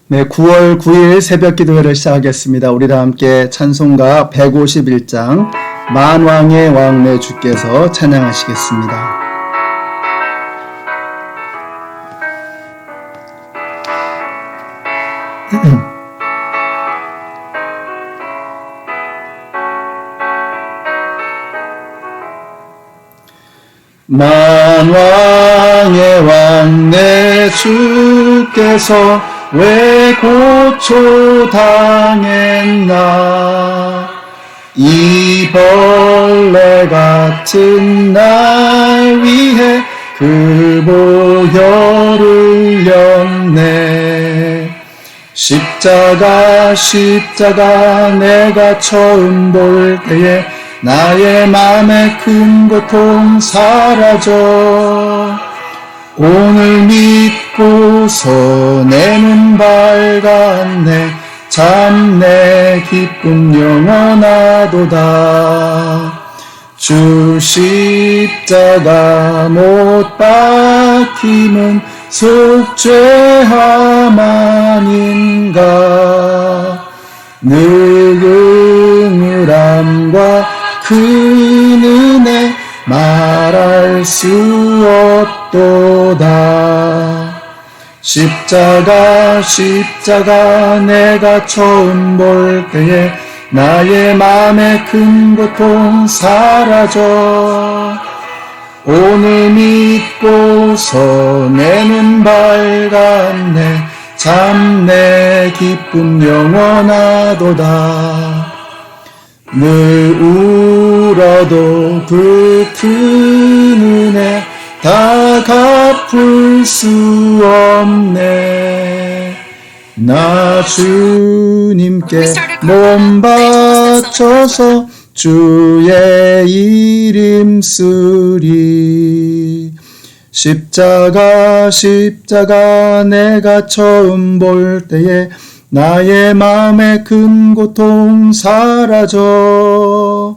네, 9월 9일 새벽 기도회를 시작하겠습니다. 우리 다 함께 찬송가 151장 만왕의 왕 내 주께서 찬양하시겠습니다. 만왕의 왕 내 주께서 왜 고초당했나 이 벌레 같은 날 위해 그 보혈을 흘렸네. 십자가 내가 처음 볼 때에 나의 맘에 큰 고통 사라져 오늘 믿고서 내 눈 밝았네. 참 내 기쁨 영원하도다. 주 십자가 못 박힘은 속죄함 아닌가. 능울함과 큰 은혜 말할 수 없도다. 십자가 내가 처음 볼 때에 나의 맘에 큰 고통 사라져 오늘 믿고서 내 눈 밝았네. 참 내 기쁨 영원하도다. 늘 울어도 그 큰 은혜 다 갚을 수 없네. 나 주님께 몸 바쳐서 주의 이름 쓰리. 십자가 내가 처음 볼 때에 나의 마음에 큰 고통 사라져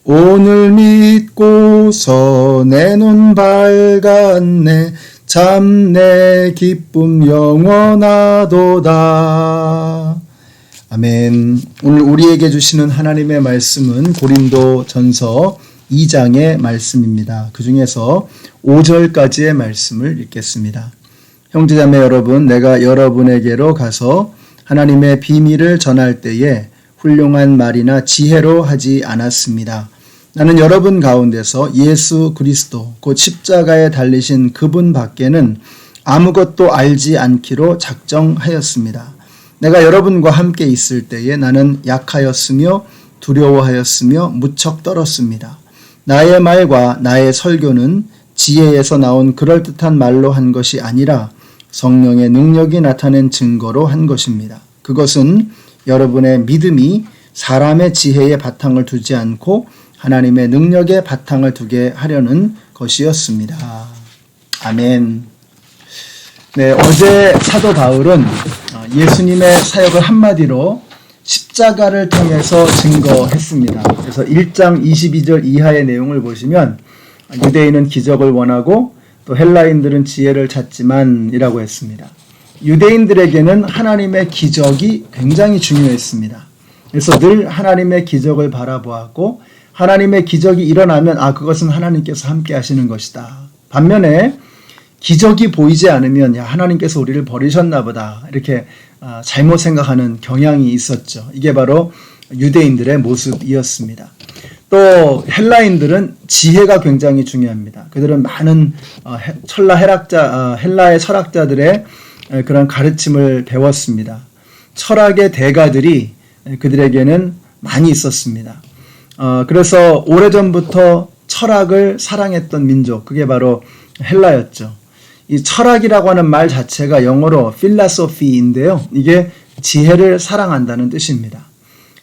오늘 믿고서 내 눈 밝았네. 참 내 기쁨 영원하도다. 아멘. 오늘 우리에게 주시는 하나님의 말씀은 고린도 전서 2장의 말씀입니다. 그 중에서 5절까지의 말씀을 읽겠습니다. 형제자매 여러분, 내가 여러분에게로 가서 하나님의 비밀을 전할 때에 훌륭한 말이나 지혜로 하지 않았습니다. 나는 여러분 가운데서 예수 그리스도 곧 십자가에 달리신 그분 밖에는 아무것도 알지 않기로 작정하였습니다. 내가 여러분과 함께 있을 때에 나는 약하였으며 두려워하였으며 무척 떨었습니다. 나의 말과 나의 설교는 지혜에서 나온 그럴듯한 말로 한 것이 아니라 성령의 능력이 나타낸 증거로 한 것입니다. 그것은 여러분의 믿음이 사람의 지혜에 바탕을 두지 않고 하나님의 능력에 바탕을 두게 하려는 것이었습니다. 아멘. 네, 어제 사도 바울은 예수님의 사역을 한마디로 십자가를 통해서 증거했습니다. 그래서 1장 22절 이하의 내용을 보시면 유대인은 기적을 원하고 또 헬라인들은 지혜를 찾지만 이라고 했습니다. 유대인들에게는 하나님의 기적이 굉장히 중요했습니다. 그래서 늘 하나님의 기적을 바라보았고 하나님의 기적이 일어나면 그것은 하나님께서 함께 하시는 것이다. 반면에 기적이 보이지 않으면 하나님께서 우리를 버리셨나 보다 이렇게 잘못 생각하는 경향이 있었죠. 이게 바로 유대인들의 모습이었습니다. 또 헬라인들은 지혜가 굉장히 중요합니다. 그들은 많은 헬라의 철학자들의 그런 가르침을 배웠습니다. 철학의 대가들이 그들에게는 많이 있었습니다. 그래서 오래전부터 철학을 사랑했던 민족, 그게 바로 헬라였죠. 이 철학이라고 하는 말 자체가 영어로 philosophy인데요. 이게 지혜를 사랑한다는 뜻입니다.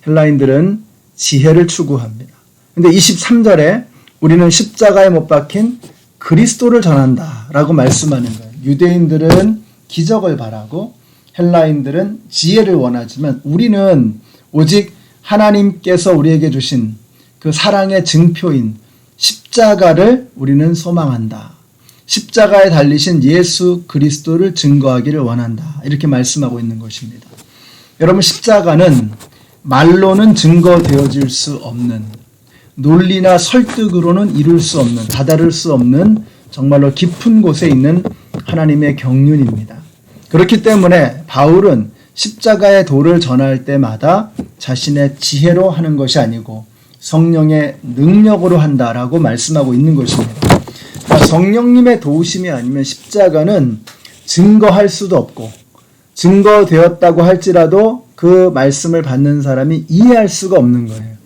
헬라인들은 지혜를 추구합니다. 근데 23절에 우리는 십자가에 못 박힌 그리스도를 전한다라고 말씀하는 거예요. 유대인들은 기적을 바라고 헬라인들은 지혜를 원하지만 우리는 오직 하나님께서 우리에게 주신 그 사랑의 증표인 십자가를 우리는 소망한다. 십자가에 달리신 예수 그리스도를 증거하기를 원한다. 이렇게 말씀하고 있는 것입니다. 여러분, 십자가는 말로는 증거되어질 수 없는, 논리나 설득으로는 이룰 수 없는, 다다를 수 없는 정말로 깊은 곳에 있는 하나님의 경륜입니다. 그렇기 때문에 바울은 십자가의 도를 전할 때마다 자신의 지혜로 하는 것이 아니고 성령의 능력으로 한다라고 말씀하고 있는 것입니다. 그러니까 성령님의 도우심이 아니면 십자가는 증거할 수도 없고, 증거되었다고 할지라도 그 말씀을 받는 사람이 이해할 수가 없는 거예요.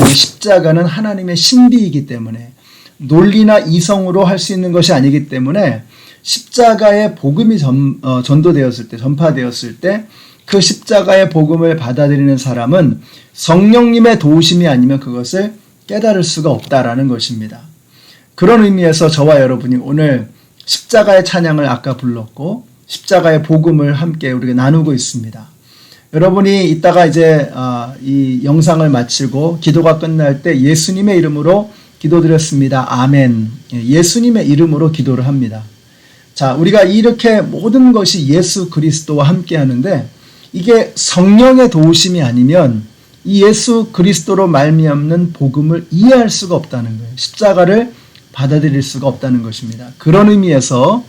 십자가는 하나님의 신비이기 때문에, 논리나 이성으로 할 수 있는 것이 아니기 때문에 십자가의 복음이 전도되었을 때, 전파되었을 때 그 십자가의 복음을 받아들이는 사람은 성령님의 도우심이 아니면 그것을 깨달을 수가 없다라는 것입니다. 그런 의미에서 저와 여러분이 오늘 십자가의 찬양을 아까 불렀고 십자가의 복음을 함께 우리가 나누고 있습니다. 여러분이 이따가 이제 이 영상을 마치고 기도가 끝날 때 예수님의 이름으로 기도드렸습니다. 아멘. 예수님의 이름으로 기도를 합니다. 자, 우리가 이렇게 모든 것이 예수 그리스도와 함께 하는데 이게 성령의 도우심이 아니면 이 예수 그리스도로 말미암는 복음을 이해할 수가 없다는 거예요. 십자가를 받아들일 수가 없다는 것입니다. 그런 의미에서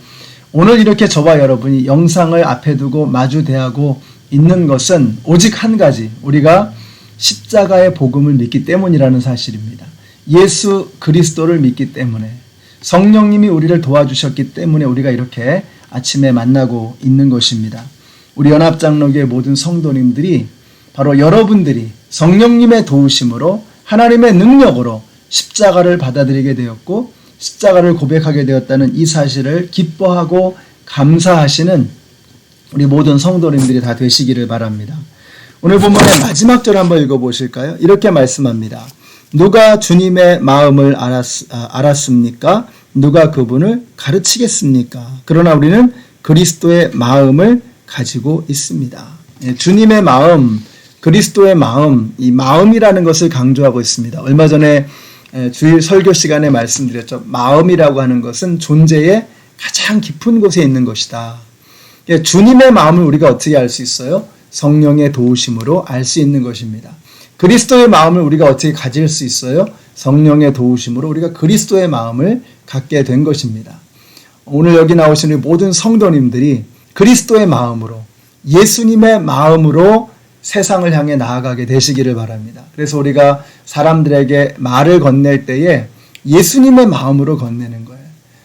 오늘 이렇게 저와 여러분이 영상을 앞에 두고 마주 대하고 있는 것은 오직 한 가지, 우리가 십자가의 복음을 믿기 때문이라는 사실입니다. 예수 그리스도를 믿기 때문에, 성령님이 우리를 도와주셨기 때문에 우리가 이렇게 아침에 만나고 있는 것입니다. 우리 연합장로교의 모든 성도님들이, 바로 여러분들이 성령님의 도우심으로 하나님의 능력으로 십자가를 받아들이게 되었고 십자가를 고백하게 되었다는 이 사실을 기뻐하고 감사하시는 우리 모든 성도님들이 다 되시기를 바랍니다. 오늘 본문의 마지막 절 한번 읽어보실까요? 이렇게 말씀합니다. 누가 주님의 마음을 알았습니까? 누가 그분을 가르치겠습니까? 그러나 우리는 그리스도의 마음을 가지고 있습니다. 주님의 마음, 그리스도의 마음, 이 마음이라는 것을 강조하고 있습니다. 얼마 전에 주일 설교 시간에 말씀드렸죠. 마음이라고 하는 것은 존재의 가장 깊은 곳에 있는 것이다. 주님의 마음을 우리가 어떻게 알 수 있어요? 성령의 도우심으로 알 수 있는 것입니다. 그리스도의 마음을 우리가 어떻게 가질 수 있어요? 성령의 도우심으로 우리가 그리스도의 마음을 갖게 된 것입니다. 오늘 여기 나오신 우리 모든 성도님들이 그리스도의 마음으로, 예수님의 마음으로 세상을 향해 나아가게 되시기를 바랍니다. 그래서 우리가 사람들에게 말을 건넬 때에 예수님의 마음으로 건네는 거예요.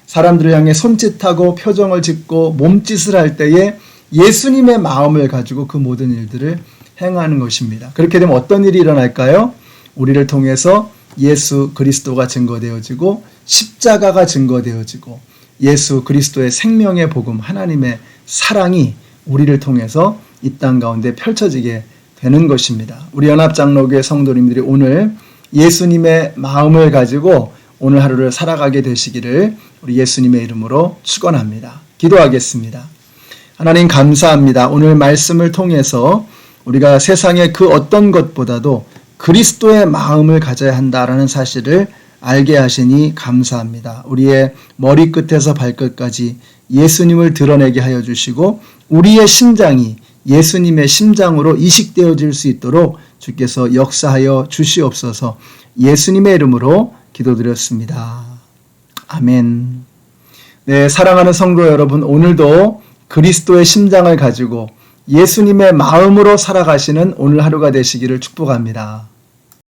사람들을 향해 손짓하고 표정을 짓고 몸짓을 할 때에 예수님의 마음을 가지고 그 모든 일들을 행하는 것입니다. 그렇게 되면 어떤 일이 일어날까요? 우리를 통해서 예수 그리스도가 증거되어지고 십자가가 증거되어지고 예수 그리스도의 생명의 복음, 하나님의 사랑이 우리를 통해서 이 땅 가운데 펼쳐지게 되는 것입니다. 우리 연합장로교회 성도님들이 오늘 예수님의 마음을 가지고 오늘 하루를 살아가게 되시기를 우리 예수님의 이름으로 축원합니다. 기도하겠습니다. 하나님 감사합니다. 오늘 말씀을 통해서 우리가 세상의 그 어떤 것보다도 그리스도의 마음을 가져야 한다라는 사실을 알게 하시니 감사합니다. 우리의 머리끝에서 발끝까지 예수님을 드러내게 하여 주시고 우리의 심장이 예수님의 심장으로 이식되어질 수 있도록 주께서 역사하여 주시옵소서. 예수님의 이름으로 기도드렸습니다. 아멘. 네, 사랑하는 성도 여러분, 오늘도 그리스도의 심장을 가지고 예수님의 마음으로 살아가시는 오늘 하루가 되시기를 축복합니다.